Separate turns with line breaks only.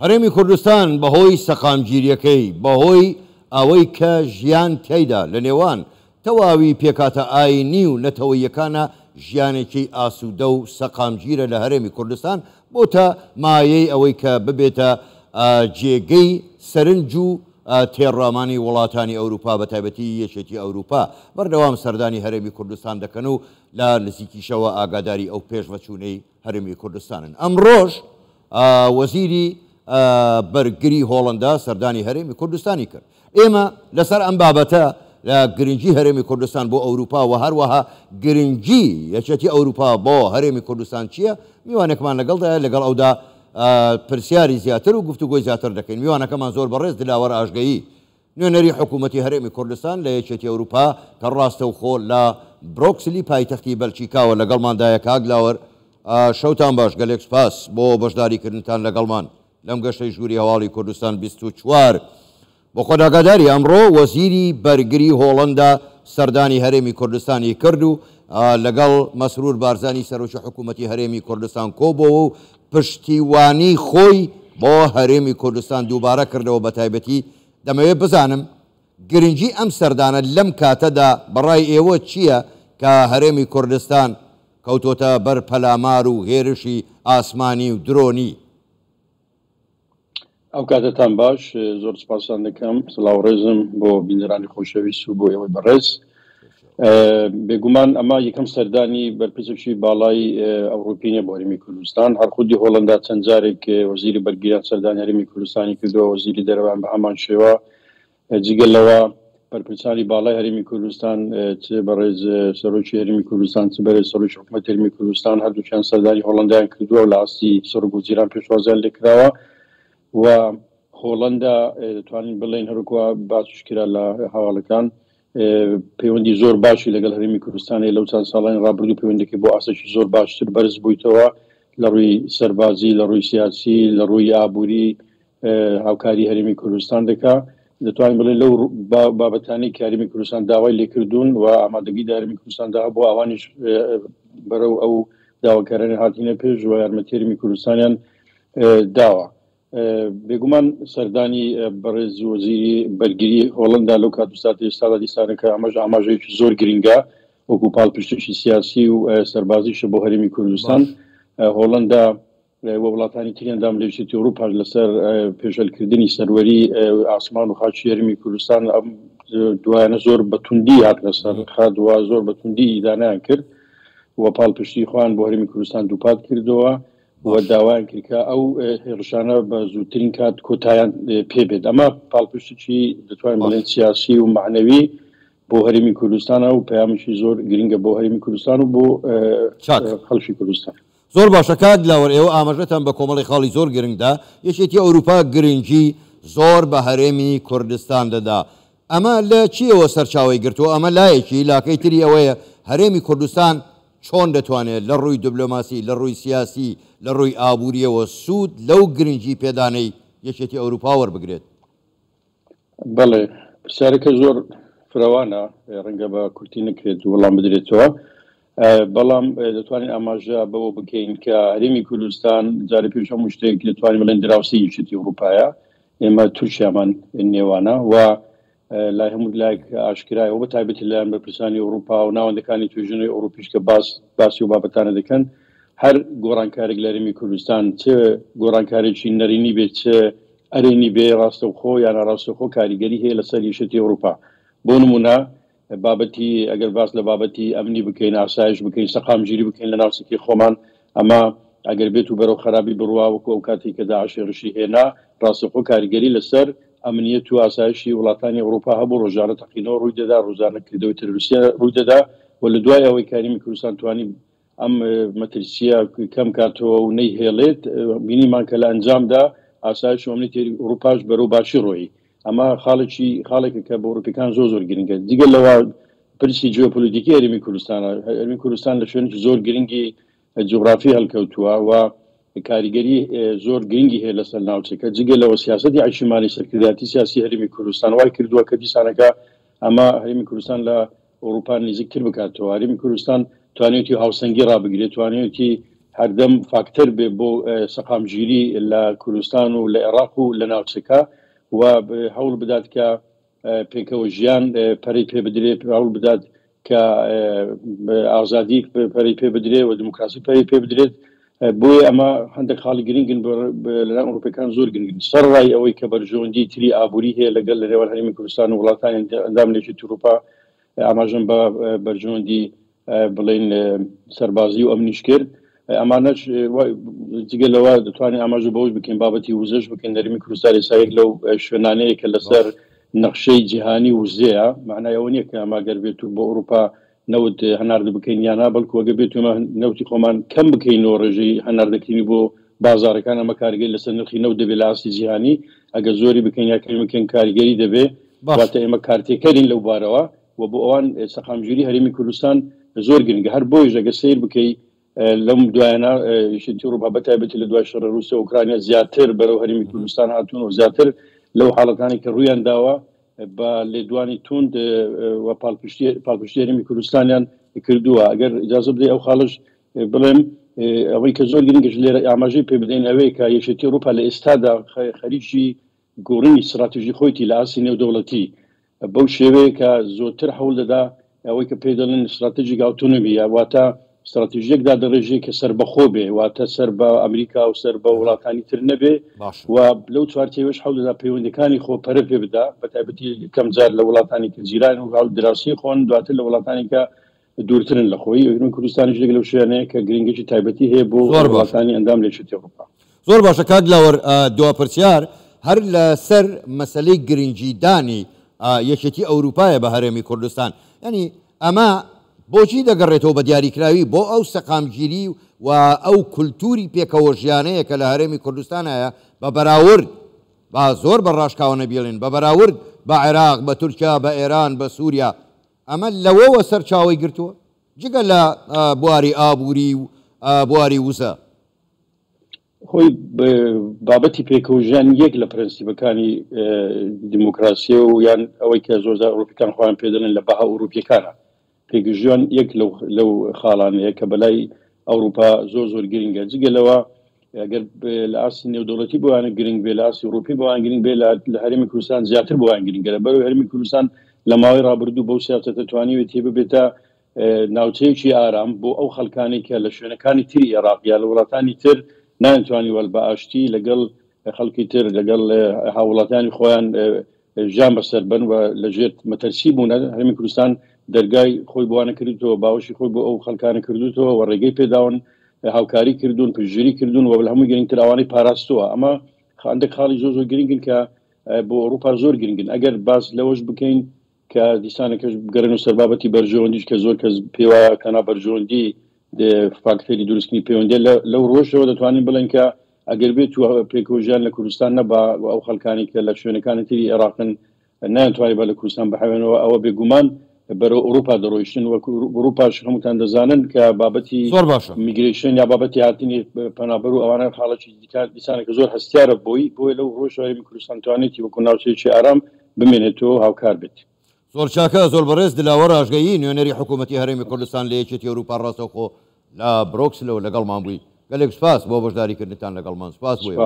هەرێمی کوردستان بەهۆی سەقامگیریەکەی بەهۆی ئەوەی کە ژیان تێیدا لە نێوان تەواوی پێکاتە ئاینی و نەتەوەیەکانە ژیانێکی ئاسوودە و سەقامگیرە لە هەرێمی کوردستان بۆتە مایەی ئەوەی کە ببێتە جێگەی سەرنج و تێڕامانی وڵاتانی ئەوروپا بە تایبەتی یەکێتی ئەوروپا بەردەوام سەردانی هەرێمی کوردستان دەکەن و لە نزیکیشەوە ئاگاداری ئەو پێشڤەچوونەی هەرێمی کوردستانن. ئەمڕۆژ وەزیری بەرگری هۆڵندا سەردانی هەرێمی کوردستانی کرد. ئێمە لەسەر ئەم بابەتە لە گرنگی هەرێمی کوردستان بۆ ئەوروپا و هەروەها گرنگی یەکێتی ئەوروپا بۆ هەرێمی کوردستان چییە؟ میوانێکمان لەگەڵدایە لەگەڵ ئەودا پرسیاری زیاتر و گفتوگۆی زیاتر دەکەین. میوانەکەمان زۆر بەڕێز دلاوەر ئاژگەیی نوێنەری حکوومەتی هەرێمی کوردستان لە یەکێتی ئەوروپا کە ڕاستە و خۆ لە برۆکسلی پایتەختی بەلچیکاوە لەگەڵماندایە کاک لاوەر شەوتان باش گەلێک سپاس بۆ بەشداریکردنتان لەگەڵمان لەم گەشتەی ژووری هەواڵی کوردستان 24 بۆ خۆداگاداری ئەمڕۆ وەزیری بەرگری هۆڵندا سەردانی هەرێمی کوردستانی کرد و لەگەڵ مەسرور بارزانی سەرۆکی حکوومەتی هەرێمی کوردستان کۆبەوە و پشتیوانی خۆی بۆ هەرێمی کوردستان دووبارە کردەوە. بە تایبەتی دەمەوێت بزانم گرنگی ئەم سەردانە لەم کاتەدا بەڕای ئێوە چییە کە هەرێمی کوردستان کەوتۆتە بەر پەلامار و هێرشی ئاسمانی و درۆنی؟
ئەو کاتتان باش، زۆر سپاسان دەکەم. سڵاو ڕێزم بۆ بینەرانی خۆشەویست و بۆ ئێوەی بەڕێز. بێگومان ئەمە یەکەم سەردانی بەرپرسێکی باڵای ئەوروپینە بۆ هەرێمی کوردستان. هەر خودی هۆڵندا چەند جارێک وەزیری بەرگریان سەردانی هەرێمی کوردستانی کردەوە، وەزیری دەرەوان بە هەمان شێوە. جگەل لەوە بەرپرسانی باڵای هەرێمی کوردستان چ بەڕێز سەرۆکی هەرێمی کوردستان چ بەڕێز سەرۆکی حکوومەتی هەرێمی کوردستان هەردووکیان سەردانی هۆڵندایان کردووە و لە ئاستی سەرۆک وەزیران پێشوازیان لێکراوە و هۆڵندا دەتوانین بڵێن هەروکوە باسوشکرا لە هەواڵەکان پەیوەندی زۆر باشی لەگەڵ هەرێمی کوردستانی لەو چەند ساڵانی ڕابردوو پەیوەندێکی بۆ ئاساشی زۆر باشتر بەرز بوویتەوە لە ڕووی سەربازی، لە ڕووی سیاسی، لە ڕووی ئابووری هاوکاری هەرێمی کوردستان دەکا. دەتوانین بڵێن لەو بابەتانی کە هەرێمی کوردستان داوای لێکردوون و ئامادەگی هەرێمی کوردستان دا بۆ ئەوانیش بەرەو ئەو داواکارانی هاتینە پێش و یارمەتی هەرێمی کوردستانیان داوە. بێگومان سەردانی بەڕێز وەزیری بەرگری هۆڵندا لەو کات وسات ئێستادا دیسانەکە ئەمەش ئاماژەیەکی زۆر گرنگە وەکو پاڵپشتێکی سیاسی و سەربازیشە بۆ هەرێمی کوردستان. هۆڵندا و وڵاتانی تریاندام لە یەکێتی ئەوروپا لەسەر پێشەلکردنی سەروەری ئاسمان و خاچی هەرێمی کوردستان دوایانە زۆر بەتوندی هاتنە سەر خادووە، زۆر بەتوندی ئیدانیان کرد و پاڵپشتی خۆیان بۆ هەرێمی کوردستان دووپات کردەوە و داوایان کردکە ئەو هێرشانە بە زووترین کات کۆتاییان پێبێت. ئەمە پاڵپشتێکی دەتوانین بڵێن سیاسی و معنەوی بۆ هەرێمی کوردستانە و پەیامێکی زۆر گرنگە بۆ هەرێمی کوردستان و بۆ خەڵکی کوردستان.
زۆر باشە کات لاوەر، ئێوە ئاماژەتان بە کۆمەڵی خاڵی زۆر گرنگدا. یەکێتی ئەوروپا گرنگی زۆر بە هەرێمی کوردستان دەدا. ئەمە لە چیەوە سەرچاوی گرتووە؟ ئەمە لایەکی لاکەی تری ئەوەیە هەرێمی کوردستان چۆن دەتوانێت لە ڕووی دیبلۆماسی، لە ڕووی سیاسی، لە ڕووی ئابووریەوە سوود لەو گرنگی پێدانەی یەکێتی ئەوروپا وەربگرێت؟
بەڵێ، پرسیارەکە زۆر فراوانە، ڕەنگە بە کورتی نەکرێت وەڵام بدرێتەوە. بەڵام دەتوانین ئاماژە بەوە بکەین کە هەرێمی کوردستان جارە پێش هەموو شتێک دەتوانین بڵێن دراوسەی یەکێتی ئەوروپایە. ئێمە تورکیامان نێوانە و لای هەموو لایەک ئاشکرایەوە بە تایبەتی لایەن بەرپرسانی ئەوروپا و ناوەندەکانی توێژینەوەی ئەوروپیش کە باسی و بابەتانە دەکەن. هەر گۆڕانکارێک لە هەرێمی کوردستان چ گۆڕانکارێکی نەرینی بێت چ ئەرێنی بێ ڕاستەوخۆ یان ناڕاستەوخۆ کاریگەری هەیە لەسەر یەکێتی ئەوروپا. بۆ نمونە بابەتی ئەگەر باس لە بابەتی ئەمنی بکەین، ئاسایش بکەین، سەقامگیری بکەین لە ناوچەکەی خۆمان، ئەمە ئەگەر بێت و بەرەو خراپی بڕوا وەکو ئەو کاتی کە داعش ڕشی هێنا، ڕاستەوخۆ کاریگەری لەسەر ئەمنیەت و ئاسایشی وڵاتانی ئەوروپا هەبوو. ڕۆژانە تەقینەوە ڕووی دەدا، ڕۆژانەکردەوەی تەرۆریستیە ڕووی دەدا و لە دوای ئەوەی هەرێمی کوردستان توانی ئەم مەترسیە کەم کاتەوە و نەیهێڵێت، بینیمان کە لە ئەنجامدا ئاسایش و ئەمنیەتی ئەوروپاش بەرەو باشی ڕۆیی. ئەمە خاڵێکە کە بە ئەوروپیەکان زۆر گرنگە. دیگە لەوە پرسی جیۆپۆلیتیکی هەرێمی کوردستانە. هەرێمی کوردستان لە شوێنێکی زۆر گرنگی جوغرافی هەڵکەوتووە و کاریگەری زۆر گرنگی هەیە لەسەر ناوچەکە. جگە لەوە سیاسەتی عیشمانی سەرکردایەتی سیاسی هەرێمی کوردستان وای کردووە کە دیسانەکە ئەمە هەرێمی کوردستان لە ئەوروپا نزیکتر بکاتەوە. هەرێمی کوردستان توانێتی هاوسەنگی ڕابگرێت، توانێتی هەردەم فاکتەر بێ بۆ سەقامگیری لە کوردستان و لە عێراق و لە ناوچەکە و هەوڵ بدات کە پێکەوە ژیان پەرەی پێ بدرێت هەوڵ بدات کە ئازادی پەرەی پێ بدرێت و دموکراسی پەرەی پێ بدرێت بۆیە ئەمە هەندێک خاڵی گرنگن لە ئەوروپەکان زۆر گرنگن سەرڕای ئەوەی کە بەرژەوەندی تری ئابووری هەیە لەگەڵ لە نێوان هەرێمی کوردستان و وڵاتانی ئەندام لێکی ئەوروپا ئاماژەم بە بەرژەوەندی بڵێن سەربازی و ئەمنیش کرد ئەمانەش جگەلەوە دەتوانین ئاماژە بەوەش بکەین بابەتی وزەش بکەین هەرێمی کوردستان ئێستا لەو شوێنانەیە کە لەسەر نەخشەی جیهانی وزەیە معنای ئەوە نییە کە ئاماگەر بێت و بۆ ئەوروپا نەوت هەنارد بکەین یانا بەڵکو ئەگە بێتمە نەوتی خۆمان کەم بکەینەوە ڕێژەی هەناردەکردنی بۆ بازارەکان ئەمە کارگەری لەسەر نرخی نەوت دەبێت لە ئاستی جیهانی ئەگە زۆری بکەین یاکەین بکەین کارگەری دەبێت واتە ئێمە کارتێکەرین لەو بارەوە و بۆ ئەوان سەقامگیری هەرێمی کوردستان زۆر گرنگە هەر بۆیش ئەگە سیر بکەی لەم دوایانە یەکێتی ئەوروپا بەتایبەتی لە دوای شەڕ رووسیا و ئوکرانیا زیاتر بەرەو هەرێمی کوردستان هاتوون و زیاتر لەو حاڵەتانی کە ڕوویان داوە بە لێدوانی توند و پاڵپشتی هەرێمی کوردستانیان کردووە ئەگەر ئیجازە بدەی ئەو خاڵش بڵێم ئەوەی کە زۆر گرنگش لێرە ئاماژەی پێ بدەین ئەوەیە کە یەکێتی ئەوروپا لە ئێستادا خەریکی گۆڕینی استراتیژی خۆیتی لە ئاسی نێودەوڵەتی بەو شێوەیە کە زۆرتر هەوڵ دەدا ئەوەی کە پێ دەڵێن استراتیژیک ئۆتۆنۆمی واتە استراتیژیەکدا دەڕێژێ کە سەر بەخۆ بێ واتە سەر بە ئەمریکا و سەر بە وڵاتانی تر نەبێ و لەو چوارچێوەش هەوڵ دەدا پەیوەندەکانی خۆ پەرە پێ بدا بەتایبەتی کەم جار لە وڵاتانی کە جیران و هەوڵ دراسی خۆن دواتر لە وڵاتانی کە دوورترن لە خۆی هەرێمی کوردستانیش لەگەڵ لەو شوێنەیە کە گرنگێکی تایبەتی هەیە بۆ وڵاتانی ئەندام لە یەکێتی ئەوروپا
زۆر باشە کات لەوەر دواپرسیار هەر لەسەر مەسەلەی گرنگیدانی یەکێتی ئەوروپایە بە هەرێمی کوردستان ینی ئەمە بۆچی دەگەڕێتەوە بە دیاریکراوی بۆ ئەو سەقامگیری و ئەو کولتوری پێکەوە ژیانەیە کە لە هەرێمی کوردستانایە بە بەراورد با زۆر بە ڕاشکاوە نەبیڵێن بە بەراورد بە عێراق بە تورکیا بە ئێران بە سووریا ئەمە لەوەوە سەر چاوی گرتووە جگە لە بواری ئابووری و بواری وزە
خۆی بابەتی پێکەوژیان یەک لە پرەنسیبەکانی دیموکراسیە و یان ئەوەی کە زۆرجار ئەوروپیەکان خۆیان پێدەڵێن لە بەها ئەوروپیەکانە پێگەژیان یەک لەو خاڵانەیە کە بەلای ئەوروپا زۆر گرنگە جگەلەوە ئەگەر لە ئاسی نێودەوڵەتی بۆیانە گرنگ بێ لە ئاسی ئەوروپی بۆیان گرنگ بێ لە هەرێمی کوردستان زیاتر بۆیان گرنگە لە بەرەوەی هەرێمی کوردستان لە ماوەی ڕابردوو بەو سیاسەتە توانیوێت تێ ببێتە ناوچەیەکی ئارام بۆ ئەو خەڵکانی کە لە شوێنەکانی تری عێراق یا لە وڵاتانی تر ناتوانانی وەل بە ئاشتی لەگەڵ خەڵکی تر لەگەڵ هاوڵاتانی خۆیان ژیان بەسەر بن و لەژێر مەتەرسی بوون هەرێمی کوردستان دەرگای خۆی بوانە کردوەوە باوەشی خۆی بۆ ئەو خەڵکانە کردوتەوە و ڕێگەی پێداون هاوکاری کردوون پژگیری کردوون و لە هەموو گرنگتر ئەوانەی پاراستووە ئەمە هەندێک خاڵی زۆر گرنگن کە بۆ ئەوروپا زۆر گرنگن ئەگەر باس لەوەش بکەین کە دیسانەکەش گەڕێن و سەربابەتی بەرژەوەندیش کە زۆر کەس پێوایە کەنا بەرژەوەندی فاکتەری دروستنی پەیوەندی لەو ڕۆژەوە دەتوانین بڵێن کە ئەگەر بێت و پێکەوژیان لە کوردستان نەبا ئەو خەڵکانی کە لە شوێنەکانی تری عێراقن ناتوانێت بە لە کوردستان بەحوێنەوە ئەوە بێگومان بەرەو ئەوروپا دەڕۆیشتن و ئەوروپاش هەمووتان دەزانن کە بابەتی میگریشن یا بابەتی هاتنی پەنابەر و ئەوانە حاڵەتی دیسانێکە زۆر هەستیارە بۆی لەو ڕۆژەوەی کوردستان توانێتی وەکو ناوچەیەکی ئارام بمێنێتەوە هاوکار بێت
زۆر چاکە زۆر بەڕێز دلاوە ڕاژگەیی نوێنەری حکوومەتی هەرێمی کوردستان لە یەکێتی ئەوروپا ڕاستەوخۆ لە برۆکسلەوە لەگەڵمان بووی گەلێک سپاس بۆ بەشداریکردنتان لەگەڵمان سپاس بووی